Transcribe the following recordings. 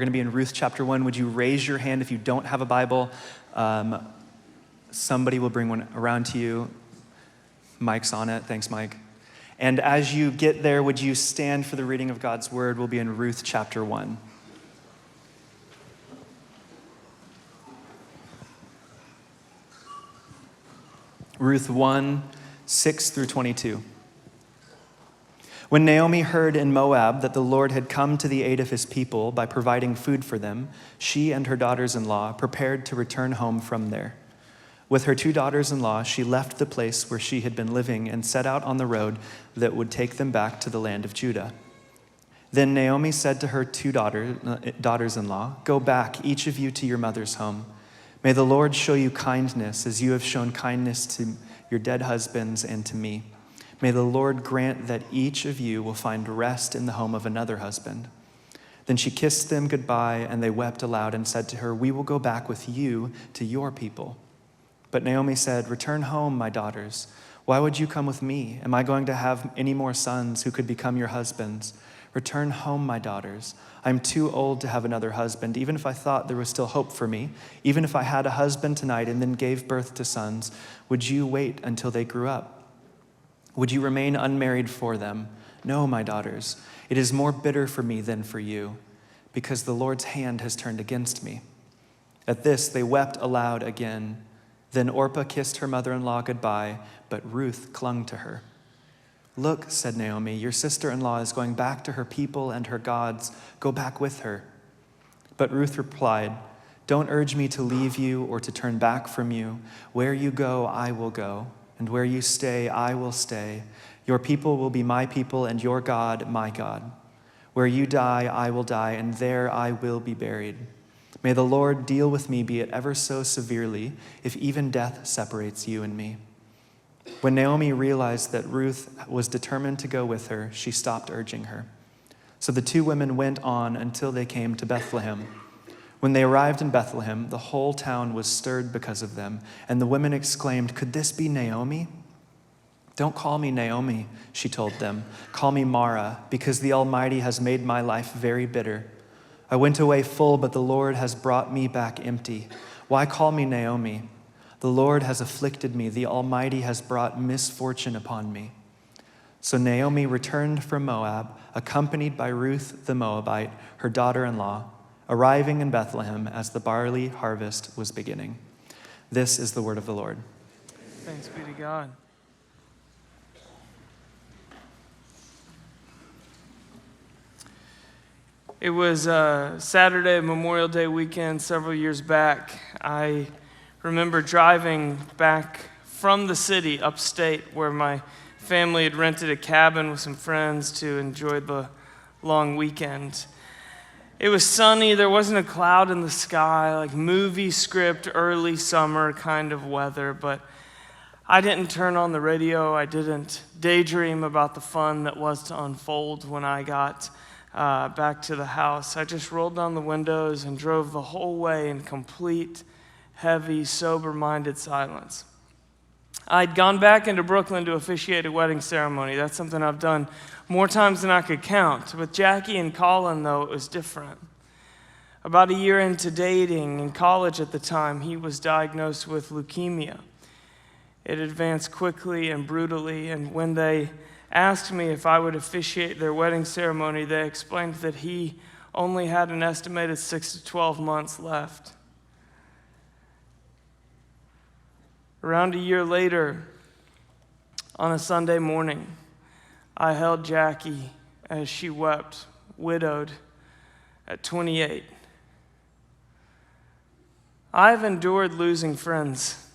going to be in Ruth chapter 1. Would you raise your hand if you don't have a Bible? Somebody will bring one around to you. Mike's on it. Thanks, Mike. And as you get there, would you stand for the reading of God's word? We'll be in Ruth chapter 1. Ruth 1, 6 through 22. When Naomi heard in Moab that the Lord had come to the aid of his people by providing food for them, she and her daughters-in-law prepared to return home from there. With her 2 daughters-in-law, she left the place where she had been living and set out on the road that would take them back to the land of Judah. Then Naomi said to her 2 daughters-in-law, "Go back, each of you, to your mother's home. May the Lord show you kindness as you have shown kindness to your dead husbands and to me. May the Lord grant that each of you will find rest in the home of another husband." Then she kissed them goodbye, and they wept aloud and said to her, "We will go back with you to your people." But Naomi said, "Return home, my daughters. Why would you come with me? Am I going to have any more sons who could become your husbands? Return home, my daughters. I am too old to have another husband. Even if I thought there was still hope for me, even if I had a husband tonight and then gave birth to sons, would you wait until they grew up? Would you remain unmarried for them? No, my daughters. It is more bitter for me than for you, because the Lord's hand has turned against me." At this, they wept aloud again. Then Orpah kissed her mother-in-law goodbye, but Ruth clung to her. "Look," said Naomi, "your sister-in-law is going back to her people and her gods. Go back with her." But Ruth replied, "Don't urge me to leave you or to turn back from you. Where you go, I will go, and where you stay, I will stay. Your people will be my people, and your God, my God. Where you die, I will die, and there I will be buried. May the Lord deal with me, be it ever so severely, if even death separates you and me." When Naomi realized that Ruth was determined to go with her, she stopped urging her. So the 2 women went on until they came to Bethlehem. When they arrived in Bethlehem, the whole town was stirred because of them, and the women exclaimed, "Could this be Naomi?" "Don't call me Naomi," she told them. "Call me Mara, because the Almighty has made my life very bitter. I went away full, but the Lord has brought me back empty. Why call me Naomi? The Lord has afflicted me. The Almighty has brought misfortune upon me." So Naomi returned from Moab, accompanied by Ruth the Moabite, her daughter-in-law, arriving in Bethlehem as the barley harvest was beginning. This is the word of the Lord. Thanks be to God. It was Saturday, Memorial Day weekend several years back. I remember driving back from the city upstate where my family had rented a cabin with some friends to enjoy the long weekend. It was sunny, there wasn't a cloud in the sky, like movie script, early summer kind of weather, but I didn't turn on the radio. I didn't daydream about the fun that was to unfold when I got back to the house. I just rolled down the windows and drove the whole way in complete, heavy, sober-minded silence. I'd gone back into Brooklyn to officiate a wedding ceremony. That's something I've done more times than I could count. With Jackie and Colin, though, it was different. About a year into dating, in college at the time, he was diagnosed with leukemia. It advanced quickly and brutally, and when they asked me if I would officiate their wedding ceremony, they explained that he only had an estimated 6 to 12 months left. Around a year later, on a Sunday morning, I held Jackie as she wept, widowed at 28. I've endured losing friends.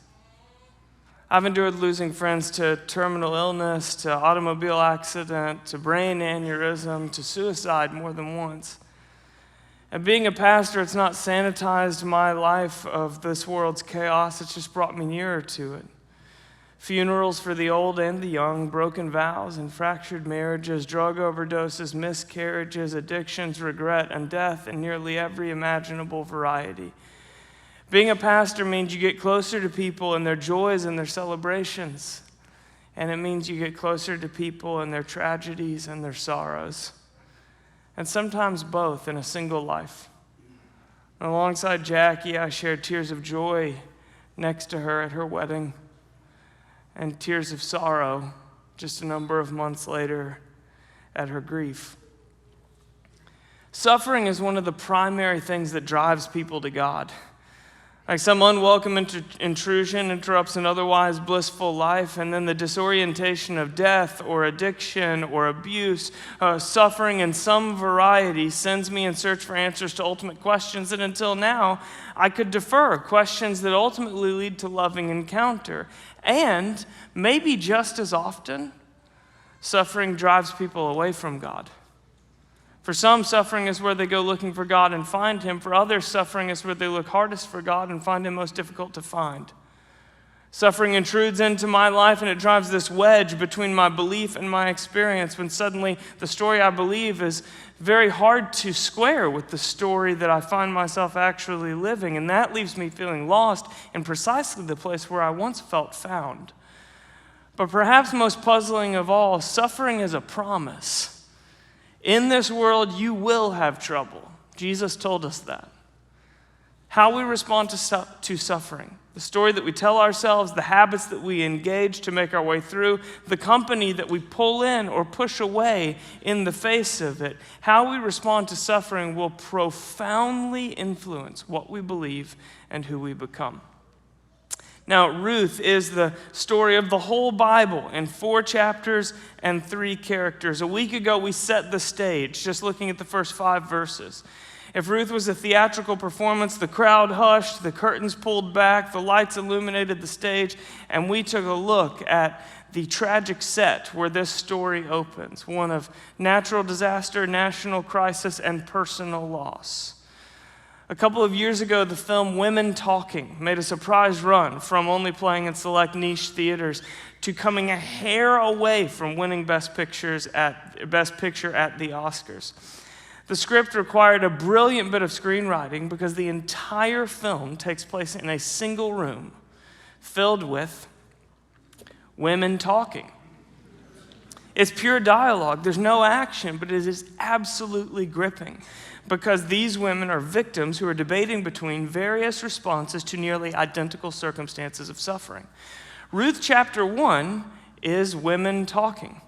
I've endured losing friends to terminal illness, to automobile accident, to brain aneurysm, to suicide more than once. And being a pastor, it's not sanitized my life of this world's chaos, it's just brought me nearer to it. Funerals for the old and the young, broken vows and fractured marriages, drug overdoses, miscarriages, addictions, regret, and death in nearly every imaginable variety. Being a pastor means you get closer to people and their joys and their celebrations. And it means you get closer to people and their tragedies and their sorrows. And sometimes both in a single life. And alongside Jackie, I shared tears of joy next to her at her wedding and tears of sorrow just a number of months later at her grief. Suffering is one of the primary things that drives people to God. Like some unwelcome intrusion interrupts an otherwise blissful life, and then the disorientation of death or addiction or abuse, suffering in some variety sends me in search for answers to ultimate questions that until now I could defer, questions that ultimately lead to loving encounter. And maybe just as often, suffering drives people away from God. For some, suffering is where they go looking for God and find Him. For others, suffering is where they look hardest for God and find Him most difficult to find. Suffering intrudes into my life, and it drives this wedge between my belief and my experience, when suddenly the story I believe is very hard to square with the story that I find myself actually living. And that leaves me feeling lost in precisely the place where I once felt found. But perhaps most puzzling of all, suffering is a promise. In this world, you will have trouble. Jesus told us that. How we respond to suffering, the story that we tell ourselves, the habits that we engage to make our way through, the company that we pull in or push away in the face of it, how we respond to suffering will profoundly influence what we believe and who we become. Now, Ruth is the story of the whole Bible in 4 chapters and 3 characters. A week ago, we set the stage, just looking at the first 5 verses. If Ruth was a theatrical performance, the crowd hushed, the curtains pulled back, the lights illuminated the stage, and we took a look at the tragic set where this story opens, one of natural disaster, national crisis, and personal loss. A couple of years ago, the film Women Talking made a surprise run from only playing in select niche theaters to coming a hair away from winning Best Picture at the Oscars. The script required a brilliant bit of screenwriting because the entire film takes place in a single room filled with women talking. It's pure dialogue. There's no action, but it is absolutely gripping because these women are victims who are debating between various responses to nearly identical circumstances of suffering. Ruth chapter 1 is women talking.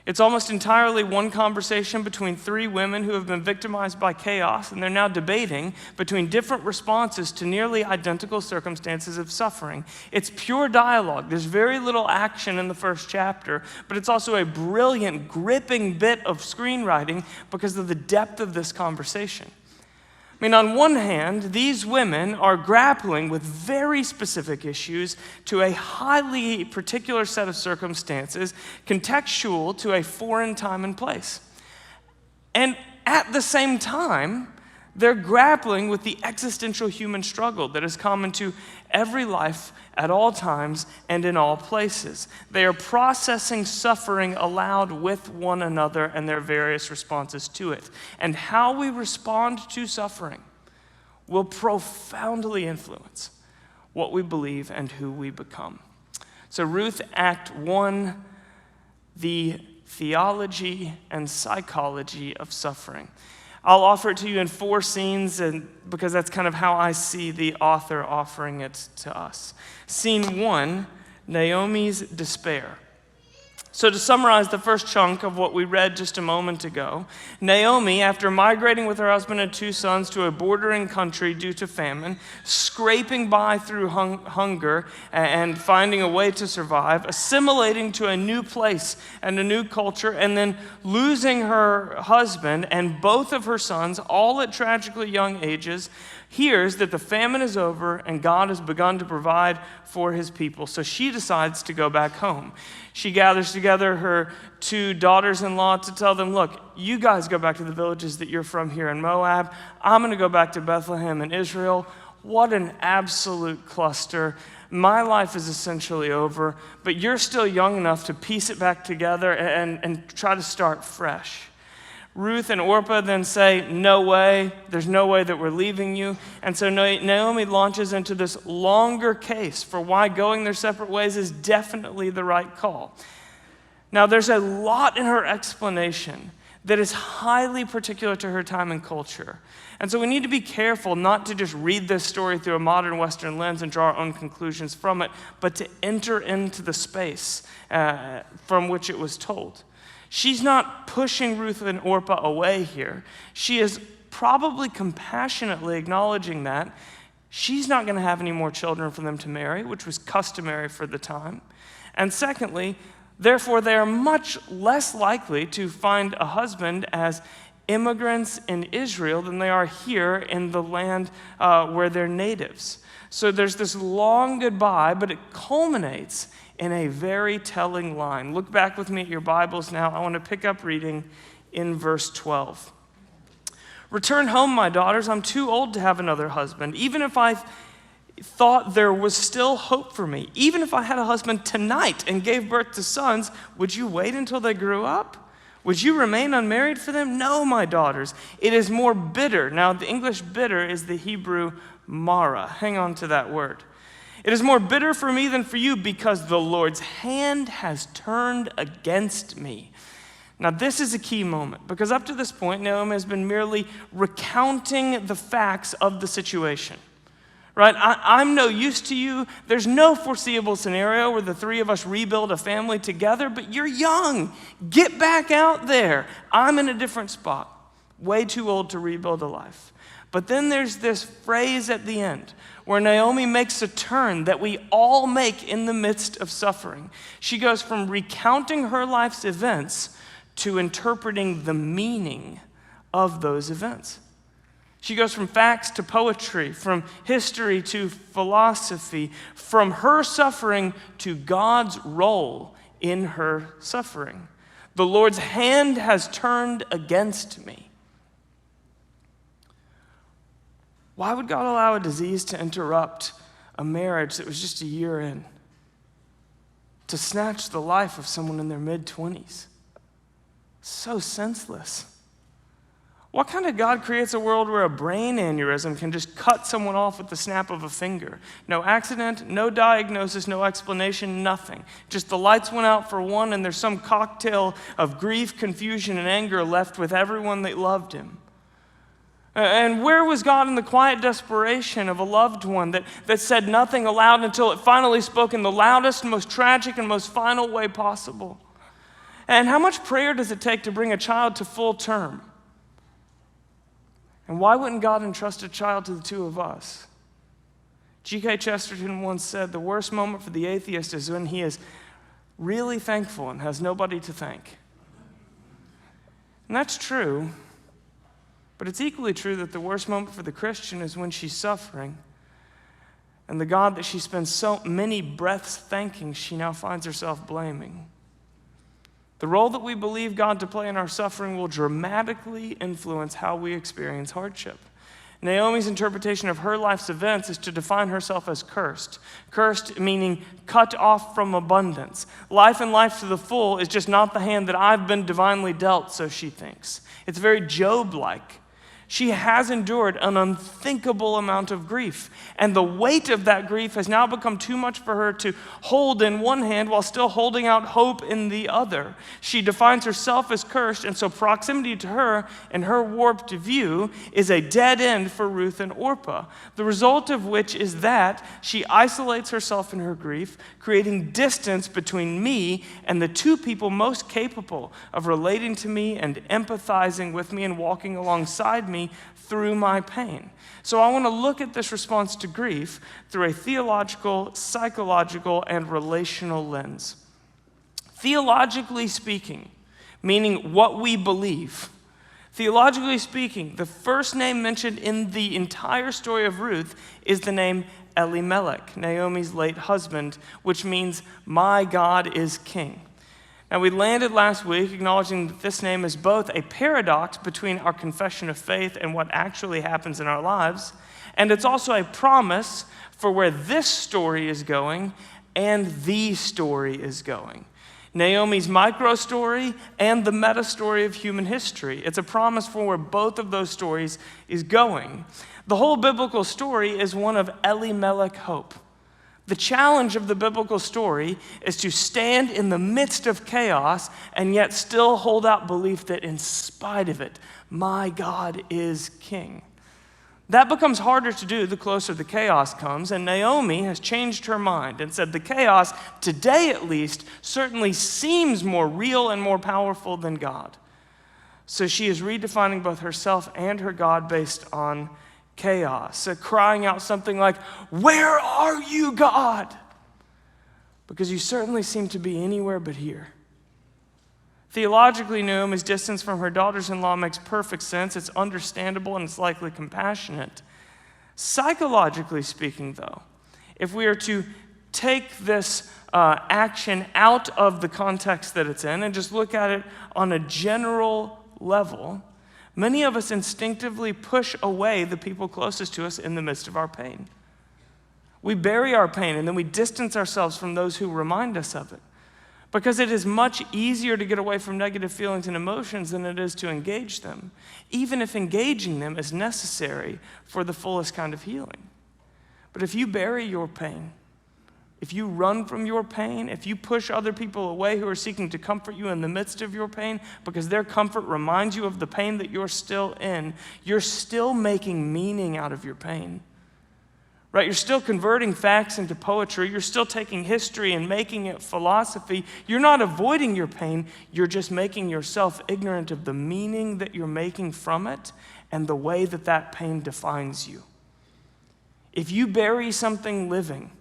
It's almost entirely one conversation between 3 women who have been victimized by chaos, and they're now debating between different responses to nearly identical circumstances of suffering. It's pure dialogue. There's very little action in the first chapter, but it's also a brilliant, gripping bit of screenwriting because of the depth of this conversation. I mean, on one hand, these women are grappling with very specific issues to a highly particular set of circumstances, contextual to a foreign time and place. And at the same time, they're grappling with the existential human struggle that is common to every life at all times and in all places. They are processing suffering aloud with one another and their various responses to it. And how we respond to suffering will profoundly influence what we believe and who we become. So Ruth Act 1, the theology and psychology of suffering. I'll offer it to you in 4 scenes, and because that's kind of how I see the author offering it to us. Scene 1, Naomi's despair. So to summarize the first chunk of what we read just a moment ago, Naomi, after migrating with her husband and 2 sons to a bordering country due to famine, scraping by through hunger and finding a way to survive, assimilating to a new place and a new culture, and then losing her husband and both of her sons, all at tragically young ages, hears that the famine is over and God has begun to provide for his people. So she decides to go back home. She gathers together her 2 daughters-in-law to tell them, look, you guys go back to the villages that you're from here in Moab. I'm going to go back to Bethlehem in Israel. What an absolute cluster. My life is essentially over, but you're still young enough to piece it back together and try to start fresh. Ruth and Orpah then say, no way, there's no way that we're leaving you. And so Naomi launches into this longer case for why going their separate ways is definitely the right call. Now, there's a lot in her explanation that is highly particular to her time and culture. And so we need to be careful not to just read this story through a modern Western lens and draw our own conclusions from it, but to enter into the space from which it was told. She's not pushing Ruth and Orpah away here. She is probably compassionately acknowledging that she's not going to have any more children for them to marry, which was customary for the time. And secondly, therefore, they are much less likely to find a husband as immigrants in Israel than they are here in the land where they're natives. So there's this long goodbye, but it culminates in a very telling line. Look back with me at your Bibles now. I want to pick up reading in verse 12. Return home, my daughters. I'm too old to have another husband. Even if I thought there was still hope for me, even if I had a husband tonight and gave birth to sons, would you wait until they grew up? Would you remain unmarried for them? No, my daughters. It is more bitter. Now, the English bitter is the Hebrew mara. Hang on to that word. It is more bitter for me than for you because the Lord's hand has turned against me. Now, this is a key moment because up to this point, Naomi has been merely recounting the facts of the situation. Right? I'm no use to you. There's no foreseeable scenario where the three of us rebuild a family together, but you're young. Get back out there. I'm in a different spot. Way too old to rebuild a life. But then there's this phrase at the end where Naomi makes a turn that we all make in the midst of suffering. She goes from recounting her life's events to interpreting the meaning of those events. She goes from facts to poetry, from history to philosophy, from her suffering to God's role in her suffering. The Lord's hand has turned against me. Why would God allow a disease to interrupt a marriage that was just a year in? To snatch the life of someone in their mid-20s? So senseless. What kind of God creates a world where a brain aneurysm can just cut someone off with the snap of a finger? No accident, no diagnosis, no explanation, nothing. Just the lights went out for one and there's some cocktail of grief, confusion, and anger left with everyone that loved him. And where was God in the quiet desperation of a loved one that said nothing aloud until it finally spoke in the loudest, most tragic, and most final way possible? And how much prayer does it take to bring a child to full term? And why wouldn't God entrust a child to the two of us? G.K. Chesterton once said, the worst moment for the atheist is when he is really thankful and has nobody to thank. And that's true, but it's equally true that the worst moment for the Christian is when she's suffering. And the God that she spends so many breaths thanking, she now finds herself blaming. The role that we believe God to play in our suffering will dramatically influence how we experience hardship. Naomi's interpretation of her life's events is to define herself as cursed. Cursed meaning cut off from abundance. Life and life to the full is just not the hand that I've been divinely dealt, so she thinks. It's very Job-like. She has endured an unthinkable amount of grief, and the weight of that grief has now become too much for her to hold in one hand while still holding out hope in the other. She defines herself as cursed, and so proximity to her and her warped view is a dead end for Ruth and Orpah, the result of which is that she isolates herself in her grief, creating distance between me and the two people most capable of relating to me and empathizing with me and walking alongside me through my pain. So I want to look at this response to grief through a theological, psychological, and relational lens. Theologically speaking, meaning what we believe. Theologically speaking, the first name mentioned in the entire story of Ruth is the name Elimelech, Naomi's late husband, which means my God is king. Now, we landed last week acknowledging that this name is both a paradox between our confession of faith and what actually happens in our lives, and it's also a promise for where this story is going and the story is going. Naomi's micro story and the meta story of human history. It's a promise for where both of those stories is going. The whole biblical story is one of Elimelech hope. The challenge of the biblical story is to stand in the midst of chaos and yet still hold out belief that in spite of it, my God is king. That becomes harder to do the closer the chaos comes, and Naomi has changed her mind and said the chaos, today at least, certainly seems more real and more powerful than God. So she is redefining both herself and her God based on chaos, so crying out something like, "Where are you, God? Because you certainly seem to be anywhere but here." Theologically, Naomi's distance from her daughters-in-law makes perfect sense. It's understandable and it's likely compassionate. Psychologically speaking, though, if we are to take this action out of the context that it's in and just look at it on a general level, many of us instinctively push away the people closest to us in the midst of our pain. We bury our pain and then we distance ourselves from those who remind us of it, because it is much easier to get away from negative feelings and emotions than it is to engage them, even if engaging them is necessary for the fullest kind of healing. But if you bury your pain, if you run from your pain, if you push other people away who are seeking to comfort you in the midst of your pain because their comfort reminds you of the pain that you're still in, you're still making meaning out of your pain. Right? You're still converting facts into poetry. You're still taking history and making it philosophy. You're not avoiding your pain. You're just making yourself ignorant of the meaning that you're making from it and the way that that pain defines you. If you bury something living,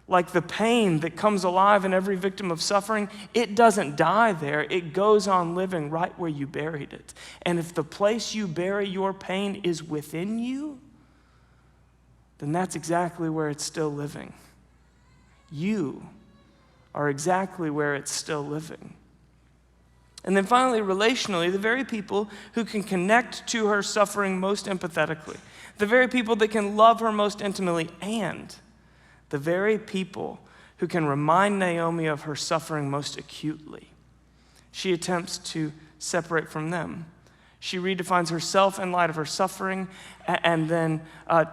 like the pain that comes alive in every victim of suffering, it doesn't die there. It goes on living right where you buried it. And if the place you bury your pain is within you, then that's exactly where it's still living. You are exactly where it's still living. And then finally, relationally, the very people who can connect to her suffering most empathetically, the very people that can love her most intimately, and the very people who can remind Naomi of her suffering most acutely. She attempts to separate from them. She redefines herself in light of her suffering and then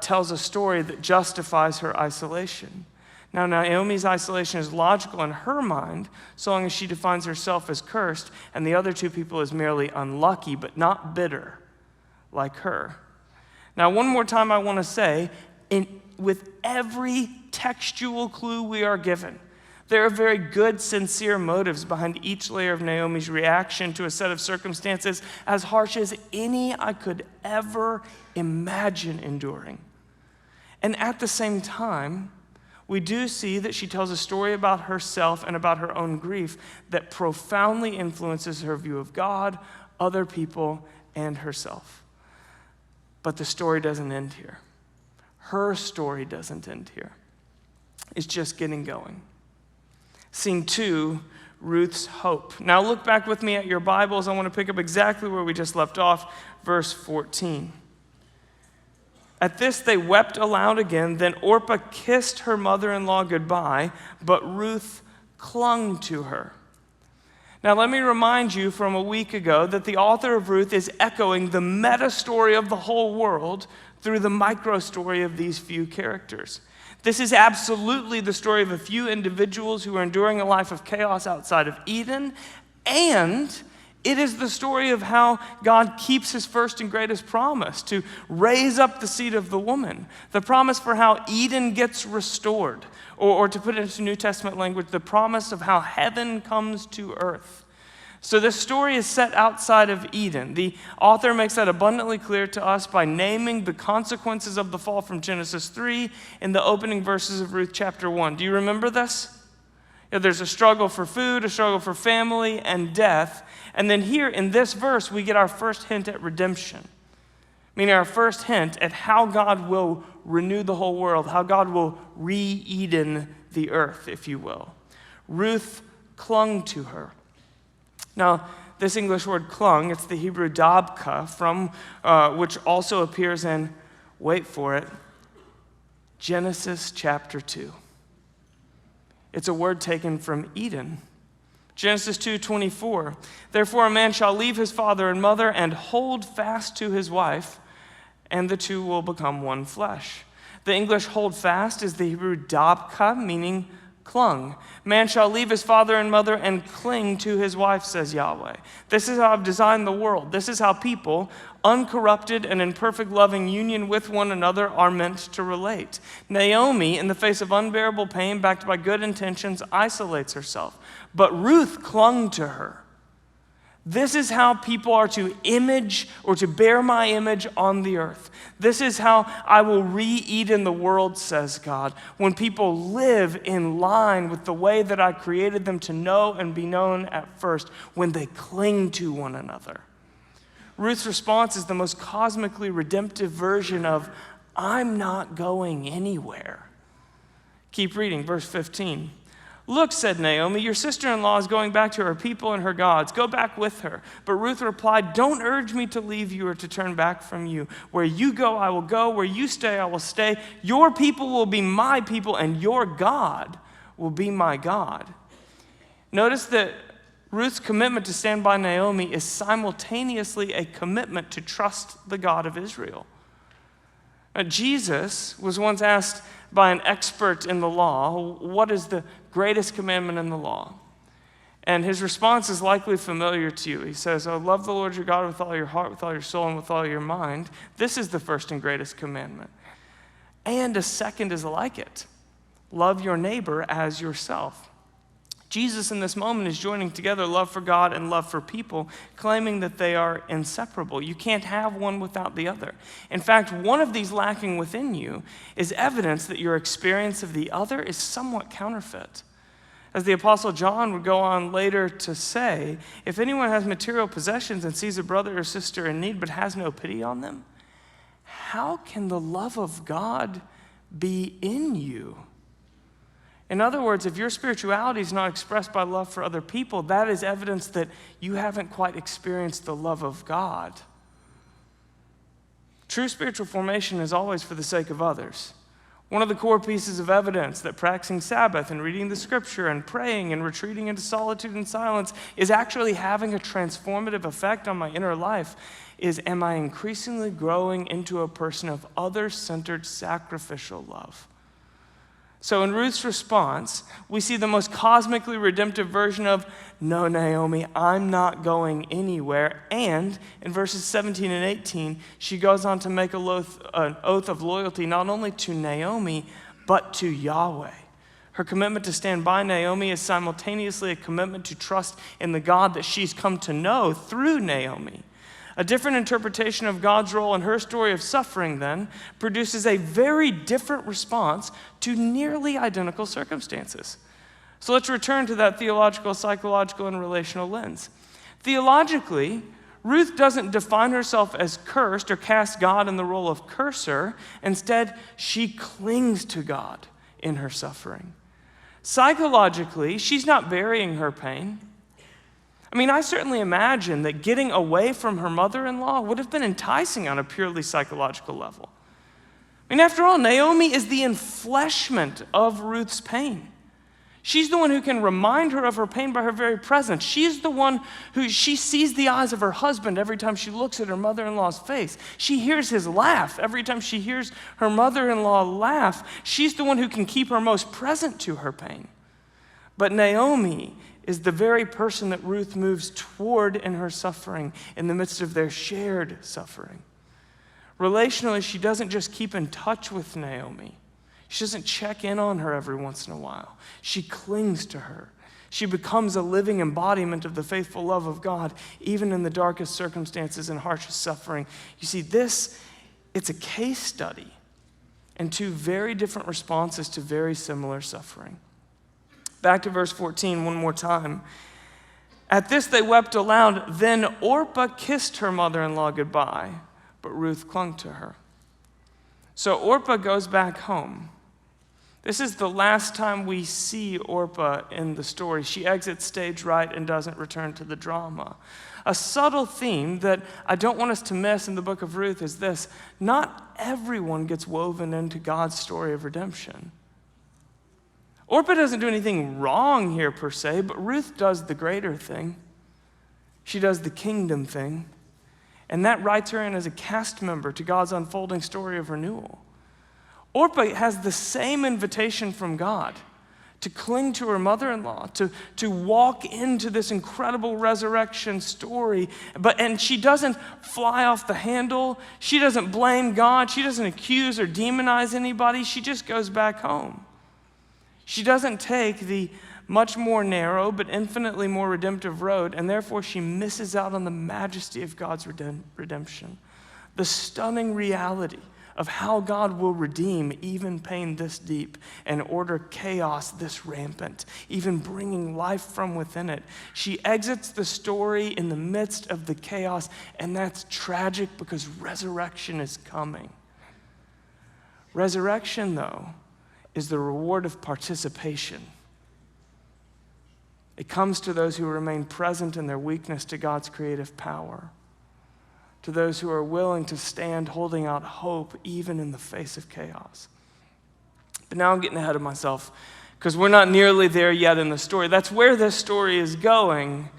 tells a story that justifies her isolation. Now, Naomi's isolation is logical in her mind, so long as she defines herself as cursed and the other two people as merely unlucky but not bitter like her. Now, one more time I want to say, with every textual clue we are given, there are very good, sincere motives behind each layer of Naomi's reaction to a set of circumstances as harsh as any I could ever imagine enduring. And at the same time, we do see that she tells a story about herself and about her own grief that profoundly influences her view of God, other people, and herself. But the story doesn't end here. Her story doesn't end here. It's just getting going. Scene 2, Ruth's hope. Now look back with me at your Bibles. I want to pick up exactly where we just left off, verse 14. At this they wept aloud again. Then Orpah kissed her mother-in-law goodbye, but Ruth clung to her. Now let me remind you from a week ago that the author of Ruth is echoing the meta story of the whole world through the micro story of these few characters. This is absolutely the story of a few individuals who are enduring a life of chaos outside of Eden, and it is the story of how God keeps his first and greatest promise to raise up the seed of the woman, the promise for how Eden gets restored, or to put it into New Testament language, the promise of how heaven comes to earth. So this story is set outside of Eden. The author makes that abundantly clear to us by naming the consequences of the fall from Genesis 3 in the opening verses of Ruth chapter 1. Do you remember this? Yeah, there's a struggle for food, a struggle for family, and death. And then here in this verse, we get our first hint at redemption, meaning our first hint at how God will renew the whole world, how God will re-Eden the earth, if you will. Ruth clung to her. Now, this English word clung, it's the Hebrew dabka, from which also appears in, wait for it, Genesis chapter 2. It's a word taken from Eden. Genesis 2:24. Therefore a man shall leave his father and mother and hold fast to his wife, and the two will become one flesh. The English hold fast is the Hebrew dabka, meaning clung. Man shall leave his father and mother and cling to his wife, says Yahweh. This is how I've designed the world. This is how people, uncorrupted and in perfect loving union with one another, are meant to relate. Naomi, in the face of unbearable pain, backed by good intentions, isolates herself. But Ruth clung to her. This is how people are to image or to bear my image on the earth. This is how I will re-eat in the world, says God, when people live in line with the way that I created them to know and be known at first, when they cling to one another. Ruth's response is the most cosmically redemptive version of, I'm not going anywhere. Keep reading, verse 15. Look, said Naomi, your sister-in-law is going back to her people and her gods. Go back with her. But Ruth replied, don't urge me to leave you or to turn back from you. Where you go, I will go. Where you stay, I will stay. Your people will be my people, and your God will be my God. Notice that Ruth's commitment to stand by Naomi is simultaneously a commitment to trust the God of Israel. Jesus was once asked by an expert in the law, what is the greatest commandment in the law? And his response is likely familiar to you. He says, love the Lord your God with all your heart, with all your soul, and with all your mind. This is the first and greatest commandment. And a second is like it. Love your neighbor as yourself. Jesus in this moment is joining together love for God and love for people, claiming that they are inseparable. You can't have one without the other. In fact, one of these lacking within you is evidence that your experience of the other is somewhat counterfeit. As the Apostle John would go on later to say, if anyone has material possessions and sees a brother or sister in need but has no pity on them, how can the love of God be in you? In other words, if your spirituality is not expressed by love for other people, that is evidence that you haven't quite experienced the love of God. True spiritual formation is always for the sake of others. One of the core pieces of evidence that practicing Sabbath and reading the scripture and praying and retreating into solitude and silence is actually having a transformative effect on my inner life is, am I increasingly growing into a person of other-centered sacrificial love? So in Ruth's response, we see the most cosmically redemptive version of, no, Naomi, I'm not going anywhere. And in verses 17 and 18, she goes on to make an oath of loyalty not only to Naomi, but to Yahweh. Her commitment to stand by Naomi is simultaneously a commitment to trust in the God that she's come to know through Naomi. A different interpretation of God's role in her story of suffering, then, produces a very different response to nearly identical circumstances. So let's return to that theological, psychological, and relational lens. Theologically, Ruth doesn't define herself as cursed or cast God in the role of curser. Instead, she clings to God in her suffering. Psychologically, she's not burying her pain. I mean, I certainly imagine that getting away from her mother-in-law would have been enticing on a purely psychological level. I mean, after all, Naomi is the enfleshment of Ruth's pain. She's the one who can remind her of her pain by her very presence. She's the one who, she sees the eyes of her husband every time she looks at her mother-in-law's face. She hears his laugh every time she hears her mother-in-law laugh. She's the one who can keep her most present to her pain. But Naomi is the very person that Ruth moves toward in her suffering in the midst of their shared suffering. Relationally, she doesn't just keep in touch with Naomi. She doesn't check in on her every once in a while. She clings to her. She becomes a living embodiment of the faithful love of God, even in the darkest circumstances and harshest suffering. You see, it's a case study and two very different responses to very similar suffering. Back to verse 14 one more time. At this they wept aloud. Then Orpah kissed her mother-in-law goodbye, but Ruth clung to her. So Orpah goes back home. This is the last time we see Orpah in the story. She exits stage right and doesn't return to the drama. A subtle theme that I don't want us to miss in the book of Ruth is this: not everyone gets woven into God's story of redemption. Orpah doesn't do anything wrong here per se, but Ruth does the greater thing. She does the kingdom thing. And that writes her in as a cast member to God's unfolding story of renewal. Orpah has the same invitation from God to cling to her mother-in-law, to walk into this incredible resurrection story. And she doesn't fly off the handle. She doesn't blame God. She doesn't accuse or demonize anybody. She just goes back home. She doesn't take the much more narrow but infinitely more redemptive road, and therefore she misses out on the majesty of God's redemption. The stunning reality of how God will redeem even pain this deep and order chaos this rampant, even bringing life from within it. She exits the story in the midst of the chaos, and that's tragic because resurrection is coming. Resurrection, though, is the reward of participation. It comes to those who remain present in their weakness to God's creative power, to those who are willing to stand holding out hope even in the face of chaos. But now I'm getting ahead of myself because we're not nearly there yet in the story. That's where this story is going,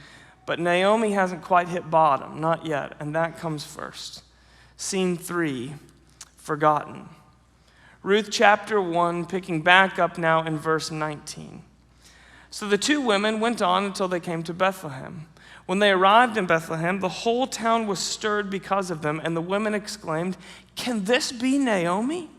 but Naomi hasn't quite hit bottom, not yet, and that comes first. Scene 3, forgotten. Ruth chapter 1, picking back up now in verse 19. So the two women went on until they came to Bethlehem. When they arrived in Bethlehem, the whole town was stirred because of them, and the women exclaimed, "Can this be Naomi?"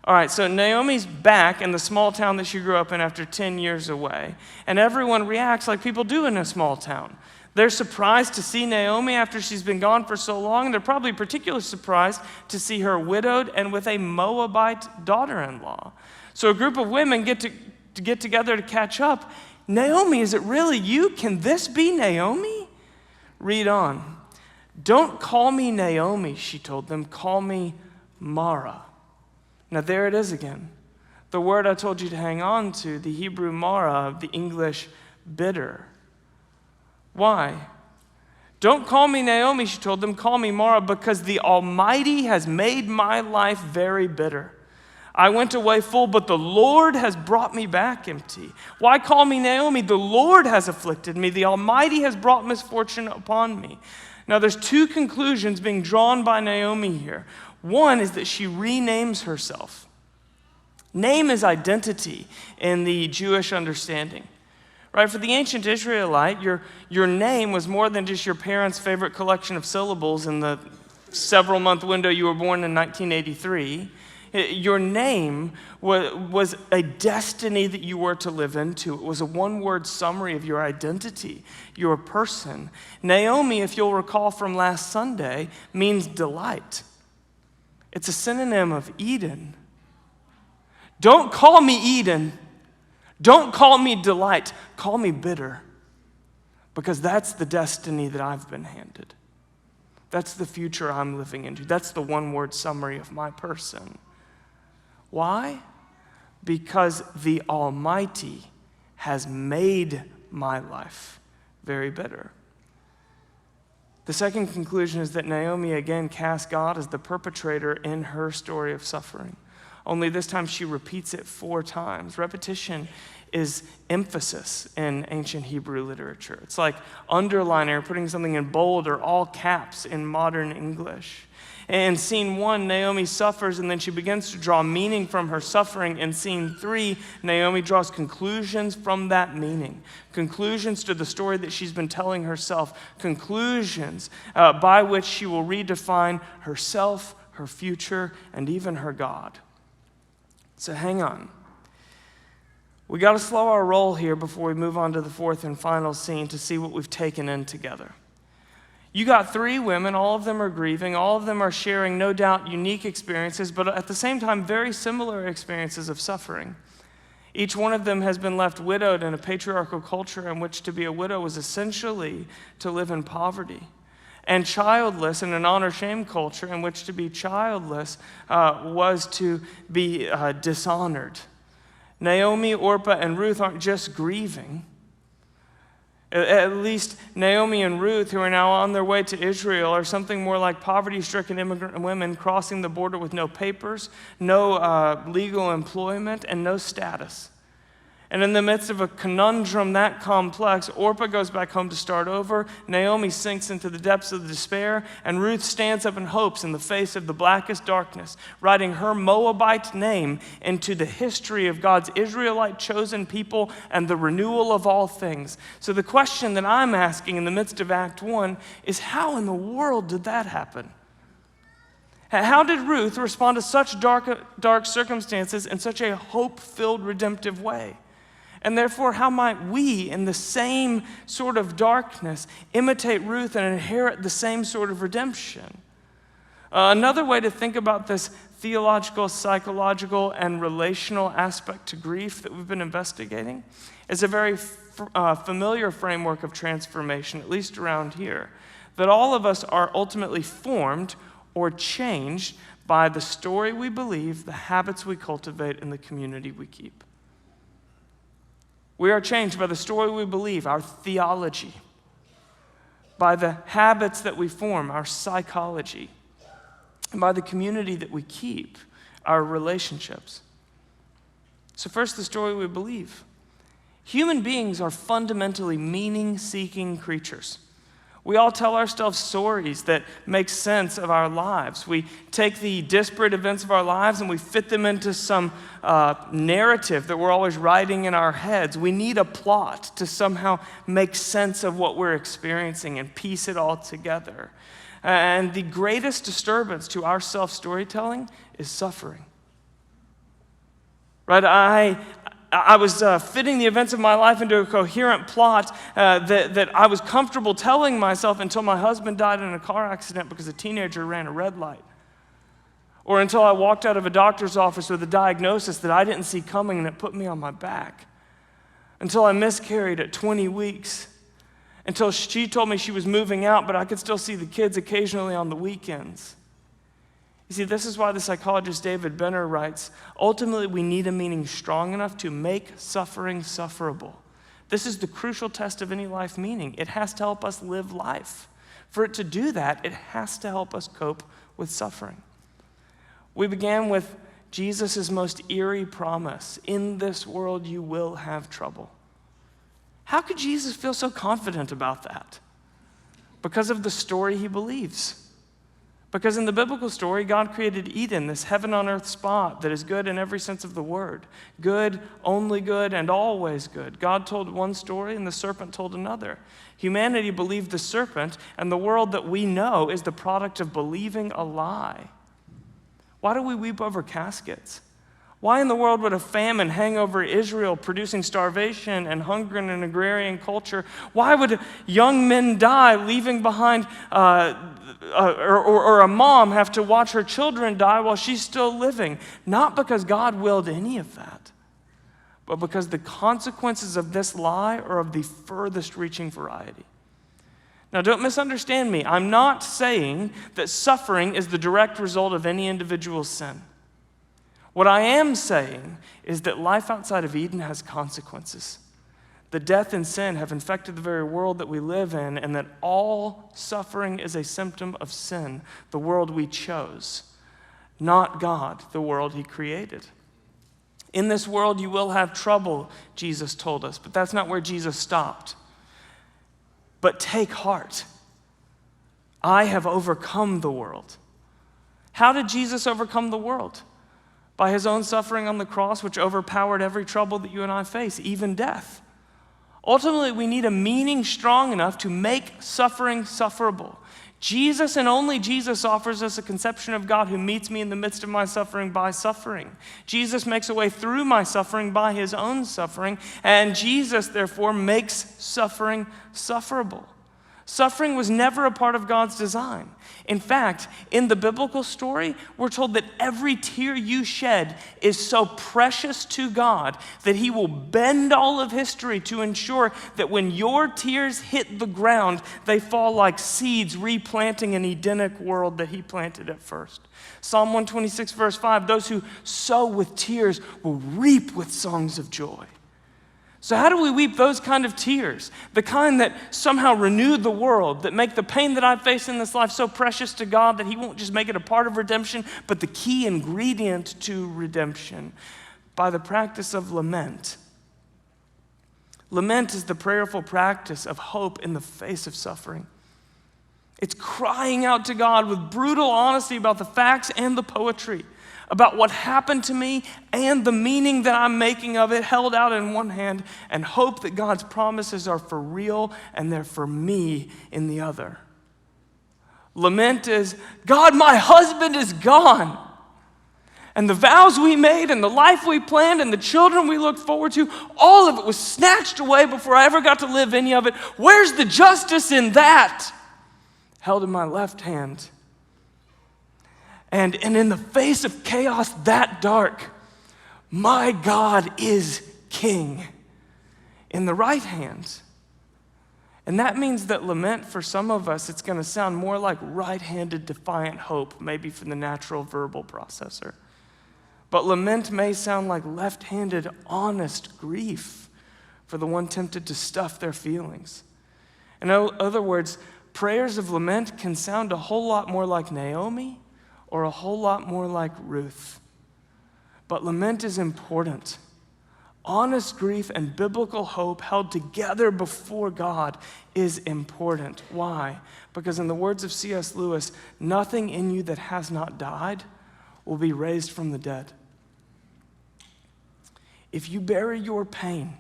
All right, so Naomi's back in the small town that she grew up in after 10 years away, and everyone reacts like people do in a small town. They're surprised to see Naomi after she's been gone for so long, and they're probably particularly surprised to see her widowed and with a Moabite daughter-in-law. So a group of women get together to catch up. "Naomi, is it really you? Can this be Naomi?" Read on. "Don't call me Naomi," she told them. "Call me Mara." Now there it is again. The word I told you to hang on to, the Hebrew Mara, the English bitter. Why? "Don't call me Naomi," she told them. "Call me Mara, because the Almighty has made my life very bitter. I went away full, but the Lord has brought me back empty. Why call me Naomi? The Lord has afflicted me. The Almighty has brought misfortune upon me." Now there's two conclusions being drawn by Naomi here. One is that she renames herself. Name is identity in the Jewish understanding. Right? For the ancient Israelite, your name was more than just your parents' favorite collection of syllables in the several-month window you were born in 1983. Your name was a destiny that you were to live into. It was a one-word summary of your identity, your person. Naomi, if you'll recall from last Sunday, means delight. It's a synonym of Eden. Don't call me Eden. Don't call me delight. Call me bitter, because that's the destiny that I've been handed. That's the future I'm living into. That's the one-word summary of my person. Why? Because the Almighty has made my life very bitter. The second conclusion is that Naomi again casts God as the perpetrator in her story of suffering. Only this time she repeats it 4 times. Repetition is emphasis in ancient Hebrew literature. It's like underlining or putting something in bold or all caps in modern English. In scene 1, Naomi suffers, and then she begins to draw meaning from her suffering. In scene 3, Naomi draws conclusions from that meaning. Conclusions to the story that she's been telling herself. Conclusions by which she will redefine herself, her future, and even her God. So hang on. We got to slow our roll here before we move on to the 4th and final scene to see what we've taken in together. You got 3 women, all of them are grieving, all of them are sharing, no doubt, unique experiences, but at the same time, very similar experiences of suffering. Each one of them has been left widowed in a patriarchal culture in which to be a widow was essentially to live in poverty, and childless in an honor-shame culture in which to be childless was to be dishonored. Naomi, Orpah, and Ruth aren't just grieving. At least Naomi and Ruth, who are now on their way to Israel, are something more like poverty-stricken immigrant women crossing the border with no papers, no legal employment, and no status. And in the midst of a conundrum that complex, Orpah goes back home to start over, Naomi sinks into the depths of despair, and Ruth stands up and hopes in the face of the blackest darkness, writing her Moabite name into the history of God's Israelite chosen people and the renewal of all things. So the question that I'm asking in the midst of Act 1 is, how in the world did that happen? How did Ruth respond to such dark circumstances in such a hope-filled, redemptive way? And therefore, how might we, in the same sort of darkness, imitate Ruth and inherit the same sort of redemption? Another way to think about this theological, psychological, and relational aspect to grief that we've been investigating is a very familiar framework of transformation, at least around here, that all of us are ultimately formed or changed by the story we believe, the habits we cultivate, and the community we keep. We are changed by the story we believe, our theology, by the habits that we form, our psychology, and by the community that we keep, our relationships. So first, the story we believe. Human beings are fundamentally meaning-seeking creatures. We all tell ourselves stories that make sense of our lives. We take the disparate events of our lives and we fit them into some narrative that we're always writing in our heads. We need a plot to somehow make sense of what we're experiencing and piece it all together. And the greatest disturbance to our self-storytelling is suffering. Right? I was fitting the events of my life into a coherent plot that I was comfortable telling myself until my husband died in a car accident because a teenager ran a red light. Or until I walked out of a doctor's office with a diagnosis that I didn't see coming and it put me on my back. Until I miscarried at 20 weeks. Until she told me she was moving out, but I could still see the kids occasionally on the weekends. You see, this is why the psychologist David Benner writes, ultimately we need a meaning strong enough to make suffering sufferable. This is the crucial test of any life meaning. It has to help us live life. For it to do that, it has to help us cope with suffering. We began with Jesus' most eerie promise, in this world you will have trouble. How could Jesus feel so confident about that? Because of the story he believes. Because in the biblical story, God created Eden, this heaven on earth spot that is good in every sense of the word. Good, only good, and always good. God told one story and the serpent told another. Humanity believed the serpent, and the world that we know is the product of believing a lie. Why do we weep over caskets? Why in the world would a famine hang over Israel, producing starvation and hunger in an agrarian culture? Why would young men die, leaving behind, or a mom have to watch her children die while she's still living? Not because God willed any of that, but because the consequences of this lie are of the furthest reaching variety. Now, don't misunderstand me. I'm not saying that suffering is the direct result of any individual sin. What I am saying is that life outside of Eden has consequences. That death and sin have infected the very world that we live in, and that all suffering is a symptom of sin, the world we chose, not God, the world he created. In this world you will have trouble, Jesus told us, but that's not where Jesus stopped. But take heart. I have overcome the world. How did Jesus overcome the world? By his own suffering on the cross, which overpowered every trouble that you and I face, even death. Ultimately, we need a meaning strong enough to make suffering sufferable. Jesus and only Jesus offers us a conception of God who meets me in the midst of my suffering by suffering. Jesus makes a way through my suffering by his own suffering, and Jesus, therefore, makes suffering sufferable. Suffering was never a part of God's design. In fact, in the biblical story, we're told that every tear you shed is so precious to God that he will bend all of history to ensure that when your tears hit the ground, they fall like seeds replanting an Edenic world that he planted at first. Psalm 126, verse 5, those who sow with tears will reap with songs of joy. So how do we weep those kind of tears? The kind that somehow renew the world, that make the pain that I face in this life so precious to God that he won't just make it a part of redemption, but the key ingredient to redemption by the practice of lament. Lament is the prayerful practice of hope in the face of suffering. It's crying out to God with brutal honesty about the facts and the poetry, about what happened to me and the meaning that I'm making of it, held out in one hand, and hope that God's promises are for real and they're for me in the other. Lament is, God, my husband is gone. And the vows we made and the life we planned and the children we looked forward to, all of it was snatched away before I ever got to live any of it. Where's the justice in that? Held in my left hand. And in the face of chaos that dark, my God is king in the right hand. And that means that lament, for some of us, it's going to sound more like right-handed defiant hope, maybe from the natural verbal processor. But lament may sound like left-handed honest grief for the one tempted to stuff their feelings. In other words, prayers of lament can sound a whole lot more like Naomi or a whole lot more like Ruth. But lament is important. Honest grief and biblical hope held together before God is important. Why? Because in the words of C.S. Lewis, nothing in you that has not died will be raised from the dead. If you bury your pain,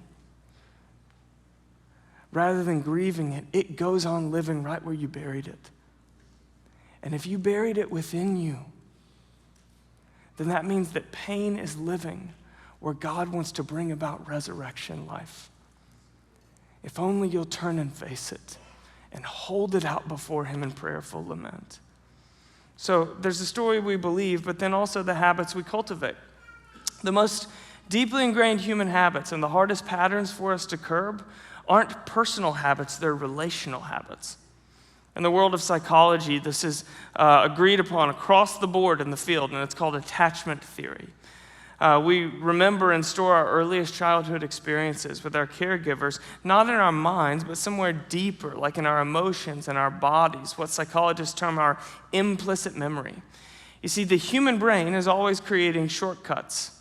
rather than grieving it, it goes on living right where you buried it. And if you buried it within you, then that means that pain is living where God wants to bring about resurrection life. If only you'll turn and face it and hold it out before him in prayerful lament. So there's the story we believe, but then also the habits we cultivate. The most deeply ingrained human habits and the hardest patterns for us to curb aren't personal habits, they're relational habits. In the world of psychology, this is agreed upon across the board in the field, and it's called attachment theory. We remember and store our earliest childhood experiences with our caregivers, not in our minds, but somewhere deeper, like in our emotions and our bodies, what psychologists term our implicit memory. You see, the human brain is always creating shortcuts.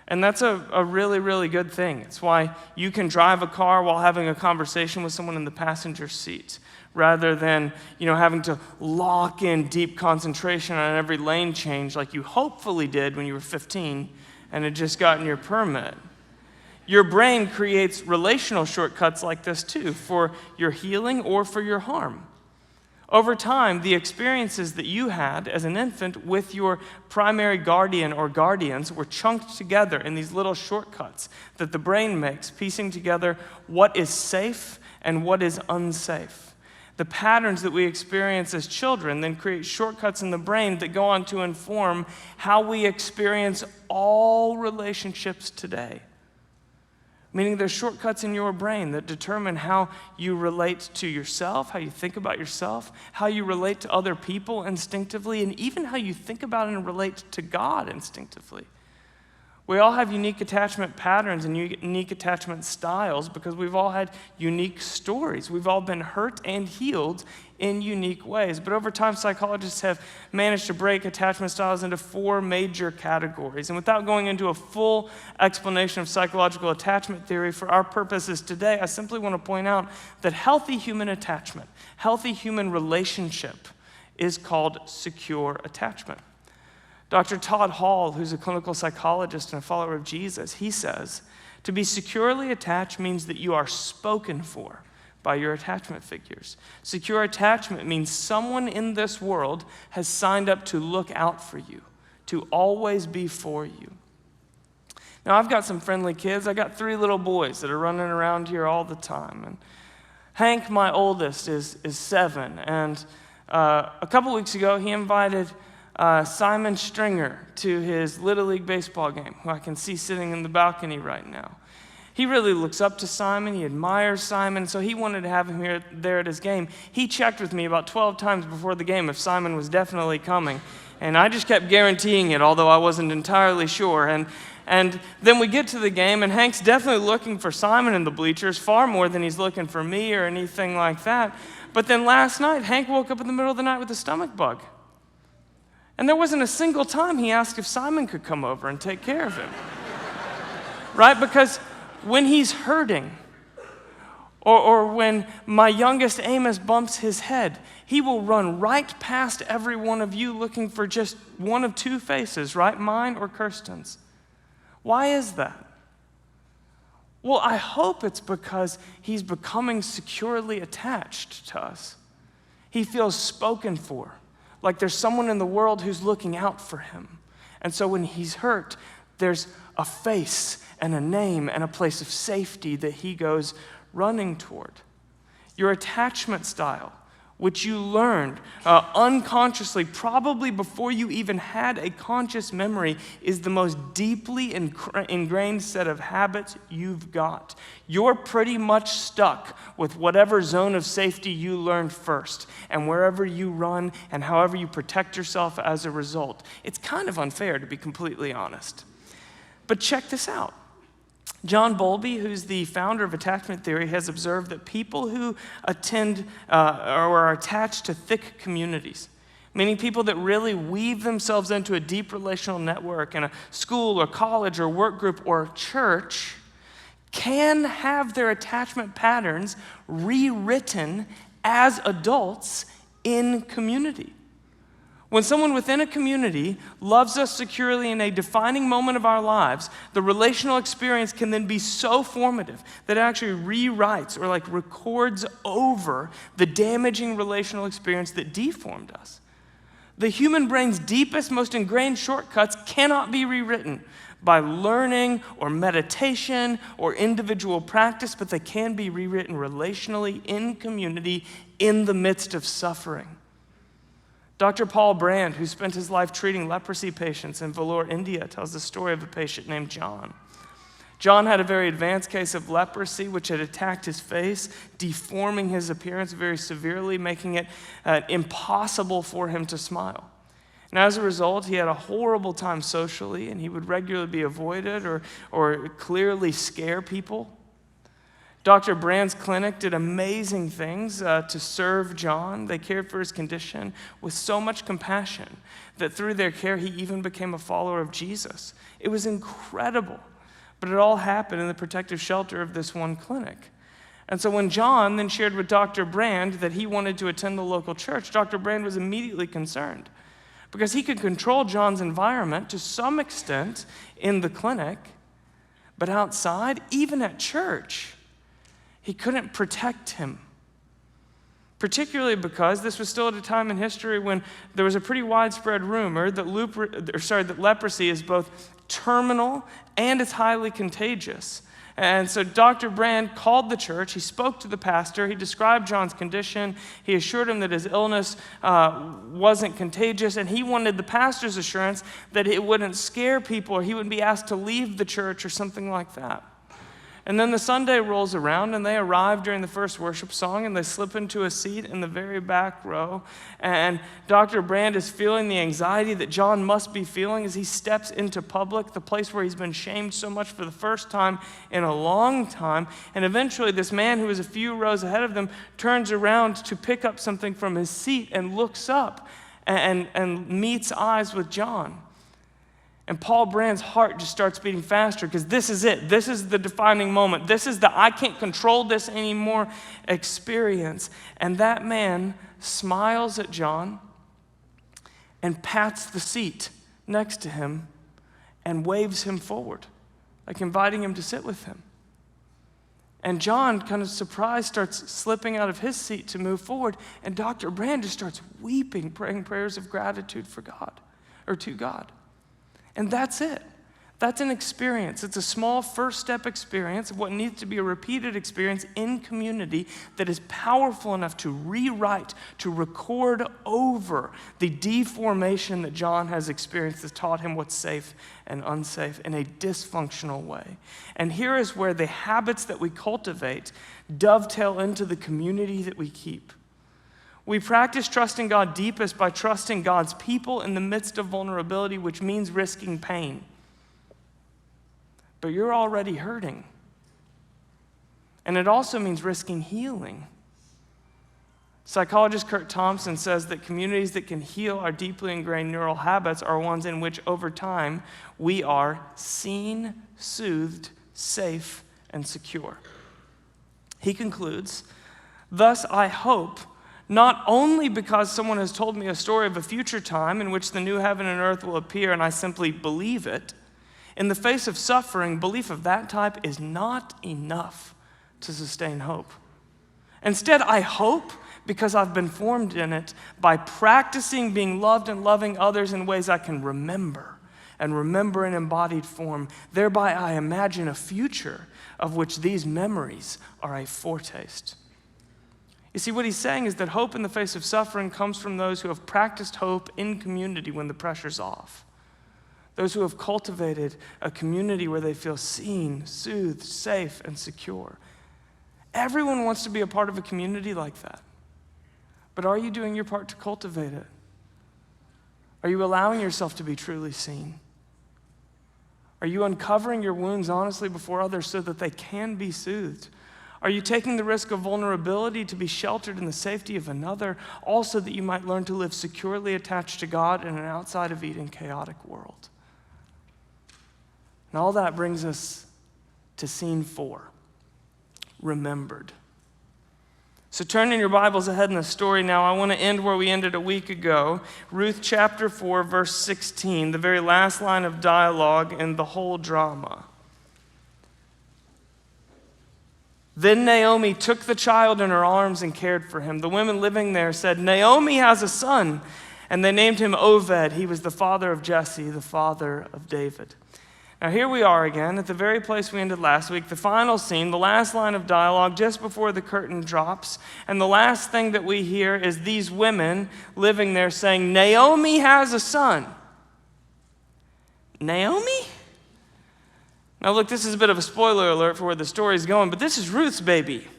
And that's a really, really good thing. It's why you can drive a car while having a conversation with someone in the passenger seat, rather than, having to lock in deep concentration on every lane change like you hopefully did when you were 15 and had just gotten your permit. Your brain creates relational shortcuts like this too, for your healing or for your harm. Over time, the experiences that you had as an infant with your primary guardian or guardians were chunked together in these little shortcuts that the brain makes, piecing together what is safe and what is unsafe. The patterns that we experience as children then create shortcuts in the brain that go on to inform how we experience all relationships today. Meaning there's shortcuts in your brain that determine how you relate to yourself, how you think about yourself, how you relate to other people instinctively, and even how you think about and relate to God instinctively. We all have unique attachment patterns and unique attachment styles because we've all had unique stories. We've all been hurt and healed in unique ways. But over time, psychologists have managed to break attachment styles into 4 major categories. And without going into a full explanation of psychological attachment theory for our purposes today, I simply want to point out that healthy human attachment, healthy human relationship is called secure attachment. Dr. Todd Hall, who's a clinical psychologist and a follower of Jesus, he says, to be securely attached means that you are spoken for by your attachment figures. Secure attachment means someone in this world has signed up to look out for you, to always be for you. Now, I've got some friendly kids. I got 3 little boys that are running around here all the time. And Hank, my oldest, is 7. And a couple weeks ago, he invited Simon Stringer to his Little League baseball game, who I can see sitting in the balcony right now. He really looks up to Simon. He admires Simon, so he wanted to have him there at his game. He checked with me about 12 times before the game if Simon was definitely coming, and I just kept guaranteeing it, although I wasn't entirely sure. And then we get to the game, and Hank's definitely looking for Simon in the bleachers, far more than he's looking for me or anything like that. But then last night, Hank woke up in the middle of the night with a stomach bug. And there wasn't a single time he asked if Simon could come over and take care of him. Right? Because when he's hurting, Or when my youngest Amos bumps his head, he will run right past every one of you looking for just one of two faces, right? Mine or Kirsten's. Why is that? Well, I hope it's because he's becoming securely attached to us. He feels spoken for, like there's someone in the world who's looking out for him. And so when he's hurt, there's a face and a name and a place of safety that he goes running toward. Your attachment style, which you learned unconsciously, probably before you even had a conscious memory, is the most deeply ingrained set of habits you've got. You're pretty much stuck with whatever zone of safety you learned first, and wherever you run and however you protect yourself as a result. It's kind of unfair, to be completely honest. But check this out. John Bowlby, who's the founder of attachment theory, has observed that people who attend or are attached to thick communities, meaning people that really weave themselves into a deep relational network in a school or college or work group or church, can have their attachment patterns rewritten as adults in community. When someone within a community loves us securely in a defining moment of our lives, the relational experience can then be so formative that it actually rewrites or records over the damaging relational experience that deformed us. The human brain's deepest, most ingrained shortcuts cannot be rewritten by learning or meditation or individual practice, but they can be rewritten relationally in community in the midst of suffering. Dr. Paul Brand, who spent his life treating leprosy patients in Vellore, India, tells the story of a patient named John. John had a very advanced case of leprosy, which had attacked his face, deforming his appearance very severely, making it impossible for him to smile. And as a result, he had a horrible time socially, and he would regularly be avoided or clearly scare people. Dr. Brand's clinic did amazing things to serve John. They cared for his condition with so much compassion that through their care, he even became a follower of Jesus. It was incredible, but it all happened in the protective shelter of this one clinic. And so when John then shared with Dr. Brand that he wanted to attend the local church, Dr. Brand was immediately concerned because he could control John's environment to some extent in the clinic, but outside, even at church, he couldn't protect him, particularly because this was still at a time in history when there was a pretty widespread rumor that leprosy is both terminal and it's highly contagious. And so Dr. Brand called the church, he spoke to the pastor, he described John's condition, he assured him that his illness wasn't contagious, and he wanted the pastor's assurance that it wouldn't scare people or he wouldn't be asked to leave the church or something like that. And then the Sunday rolls around and they arrive during the first worship song and they slip into a seat in the very back row. And Dr. Brand is feeling the anxiety that John must be feeling as he steps into public, the place where he's been shamed so much for the first time in a long time. And eventually this man who is a few rows ahead of them turns around to pick up something from his seat and looks up and meets eyes with John. And Paul Brand's heart just starts beating faster because this is it. This is the defining moment. This is the I can't control this anymore experience. And that man smiles at John and pats the seat next to him and waves him forward, like inviting him to sit with him. And John, kind of surprised, starts slipping out of his seat to move forward. And Dr. Brand just starts weeping, praying prayers of gratitude for God, or to God. And that's it. That's an experience. It's a small first step experience of what needs to be a repeated experience in community that is powerful enough to rewrite, to record over the deformation that John has experienced that taught him what's safe and unsafe in a dysfunctional way. And here is where the habits that we cultivate dovetail into the community that we keep. We practice trusting God deepest by trusting God's people in the midst of vulnerability, which means risking pain. But you're already hurting. And it also means risking healing. Psychologist Kurt Thompson says that communities that can heal our deeply ingrained neural habits are ones in which over time we are seen, soothed, safe, and secure. He concludes, "Thus I hope, not only because someone has told me a story of a future time in which the new heaven and earth will appear and I simply believe it. In the face of suffering, belief of that type is not enough to sustain hope. Instead, I hope because I've been formed in it by practicing being loved and loving others in ways I can remember, and remember in embodied form. Thereby I imagine a future of which these memories are a foretaste." You see, what he's saying is that hope in the face of suffering comes from those who have practiced hope in community when the pressure's off. Those who have cultivated a community where they feel seen, soothed, safe, and secure. Everyone wants to be a part of a community like that. But are you doing your part to cultivate it? Are you allowing yourself to be truly seen? Are you uncovering your wounds honestly before others so that they can be soothed? Are you taking the risk of vulnerability to be sheltered in the safety of another, also that you might learn to live securely attached to God in an outside of Eden chaotic world? And all that brings us to scene 4, remembered. So turn in your Bibles ahead in the story now. I want to end where we ended a week ago. Ruth chapter 4, verse 16, the very last line of dialogue in the whole drama. "Then Naomi took the child in her arms and cared for him. The women living there said, 'Naomi has a son.' And they named him Oved. He was the father of Jesse, the father of David." Now here we are again at the very place we ended last week, the final scene, the last line of dialogue just before the curtain drops. And the last thing that we hear is these women living there saying, "Naomi has a son." Naomi? Now look, this is a bit of a spoiler alert for where the story's going, but this is Ruth's baby.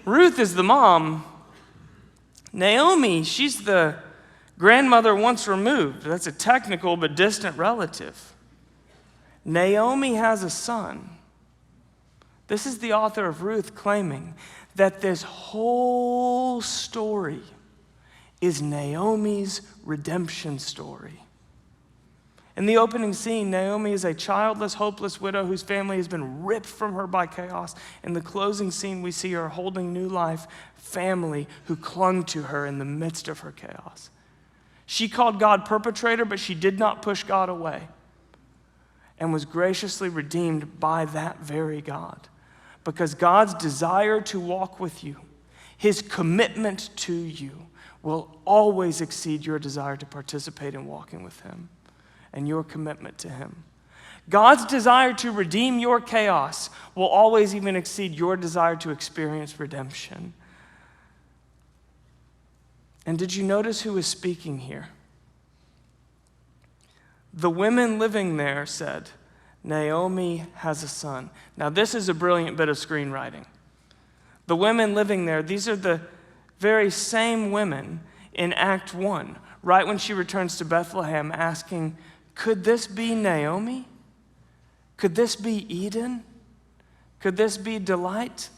Ruth is the mom. Naomi, she's the grandmother once removed. That's a technical but distant relative. Naomi has a son. This is the author of Ruth claiming that this whole story is Naomi's redemption story. In the opening scene, Naomi is a childless, hopeless widow whose family has been ripped from her by chaos. In the closing scene, we see her holding new life, family who clung to her in the midst of her chaos. She called God perpetrator, but she did not push God away, and was graciously redeemed by that very God. Because God's desire to walk with you, his commitment to you, will always exceed your desire to participate in walking with him and your commitment to him. God's desire to redeem your chaos will always even exceed your desire to experience redemption. And did you notice who was speaking here? The women living there said, "Naomi has a son." Now, this is a brilliant bit of screenwriting. The women living there, these are the very same women in Act 1, right when she returns to Bethlehem asking, "Could this be Naomi? Could this be Eden? Could this be delight?"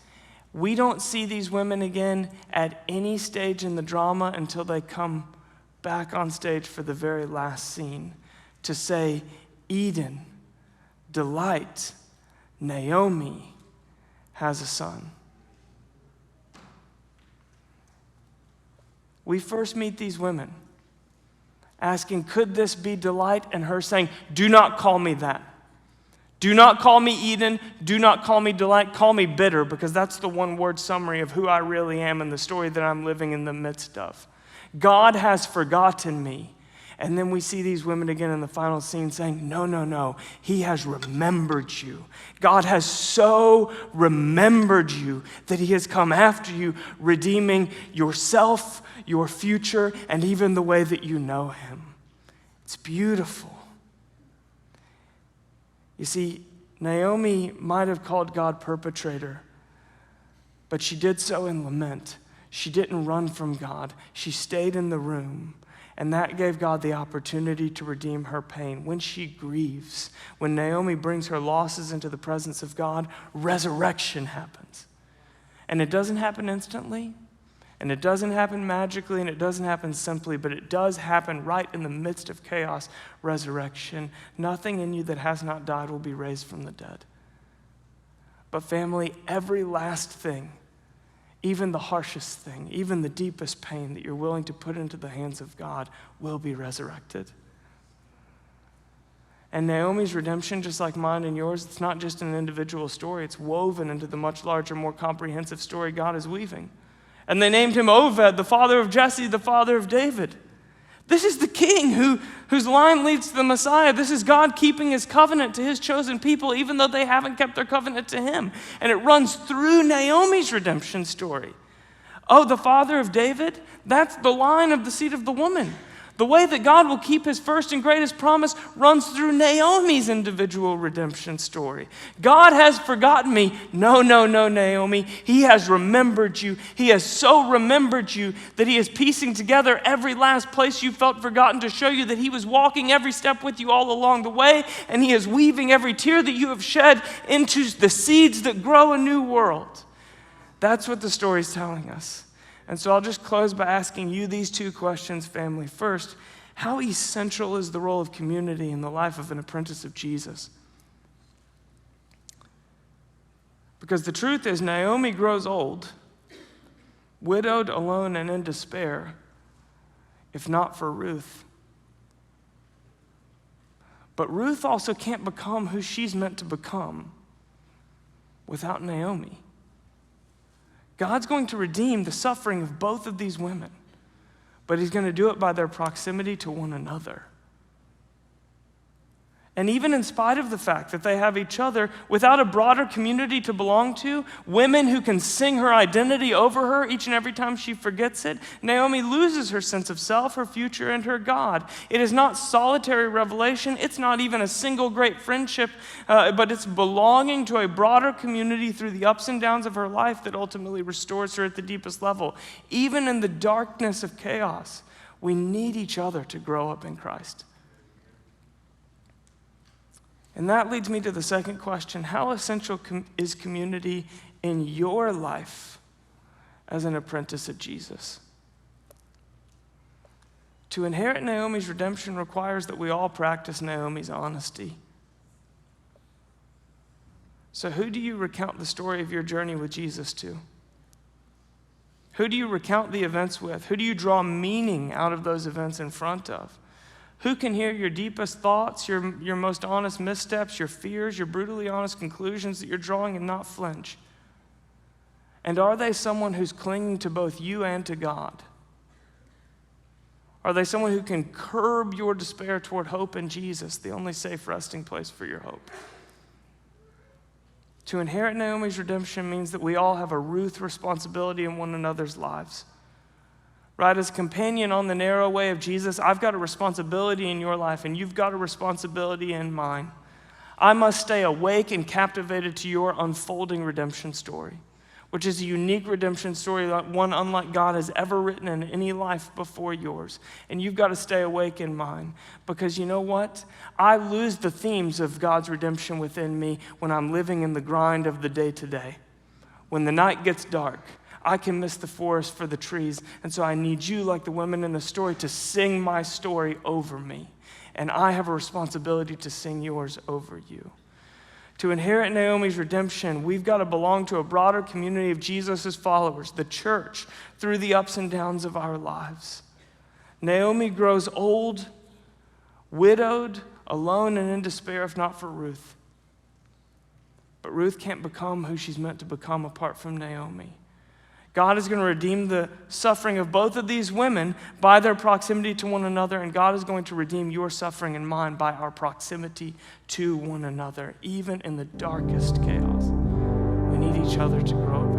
We don't see these women again at any stage in the drama until they come back on stage for the very last scene to say, "Eden, delight, Naomi has a son." We first meet these women asking, "Could this be delight?" and her saying, "Do not call me that. Do not call me Eden. Do not call me delight. Call me bitter," because that's the one-word summary of who I really am and the story that I'm living in the midst of. God has forgotten me. And then we see these women again in the final scene saying, "No, no, no. He has remembered you. God has so remembered you that he has come after you, redeeming yourself, your future, and even the way that you know him." It's beautiful. You see, Naomi might have called God perpetrator, but she did so in lament. She didn't run from God. She stayed in the room. And that gave God the opportunity to redeem her pain. When she grieves, when Naomi brings her losses into the presence of God, resurrection happens. And it doesn't happen instantly, and it doesn't happen magically, and it doesn't happen simply, but it does happen right in the midst of chaos, resurrection. Nothing in you that has not died will be raised from the dead. But family, every last thing, even the harshest thing, even the deepest pain that you're willing to put into the hands of God will be resurrected. And Naomi's redemption, just like mine and yours, it's not just an individual story. It's woven into the much larger, more comprehensive story God is weaving. And they named him Oved, the father of Jesse, the father of David. This is the king whose line leads to the Messiah. This is God keeping his covenant to his chosen people, even though they haven't kept their covenant to him. And it runs through Naomi's redemption story. Oh, the father of David? That's the line of the seed of the woman. The way that God will keep his first and greatest promise runs through Naomi's individual redemption story. God has forgotten me. No, Naomi. He has remembered you. He has so remembered you that he is piecing together every last place you felt forgotten to show you that he was walking every step with you all along the way, and he is weaving every tear that you have shed into the seeds that grow a new world. That's what the story is telling us. And so I'll just close by asking you these two questions, family. First, how essential is the role of community in the life of an apprentice of Jesus? Because the truth is, Naomi grows old, widowed, alone, and in despair, if not for Ruth. But Ruth also can't become who she's meant to become without Naomi. God's going to redeem the suffering of both of these women, but he's going to do it by their proximity to one another. And even in spite of the fact that they have each other, without a broader community to belong to, women who can sing her identity over her each and every time she forgets it, Naomi loses her sense of self, her future, and her God. It is not solitary revelation. It's not even a single great friendship, but it's belonging to a broader community through the ups and downs of her life that ultimately restores her at the deepest level. Even in the darkness of chaos, we need each other to grow up in Christ. And that leads me to the second question. How essential is community in your life as an apprentice of Jesus? To inherit Naomi's redemption requires that we all practice Naomi's honesty. So who do you recount the story of your journey with Jesus to? Who do you recount the events with? Who do you draw meaning out of those events in front of? Who can hear your deepest thoughts, your most honest missteps, your fears, your brutally honest conclusions that you're drawing and not flinch? And are they someone who's clinging to both you and to God? Are they someone who can curb your despair toward hope in Jesus, the only safe resting place for your hope? To inherit Naomi's redemption means that we all have a Ruth responsibility in one another's lives. Right, as a companion on the narrow way of Jesus, I've got a responsibility in your life, and you've got a responsibility in mine. I must stay awake and captivated to your unfolding redemption story, which is a unique redemption story, one unlike God has ever written in any life before yours. And you've got to stay awake in mine, because you know what? I lose the themes of God's redemption within me when I'm living in the grind of the day-to-day. When the night gets dark, I can miss the forest for the trees, and so I need you, like the women in the story, to sing my story over me. And I have a responsibility to sing yours over you. To inherit Naomi's redemption, we've got to belong to a broader community of Jesus' followers, the church, through the ups and downs of our lives. Naomi grows old, widowed, alone, and in despair, if not for Ruth. But Ruth can't become who she's meant to become apart from Naomi. God is going to redeem the suffering of both of these women by their proximity to one another, and God is going to redeem your suffering and mine by our proximity to one another, even in the darkest chaos. We need each other to grow up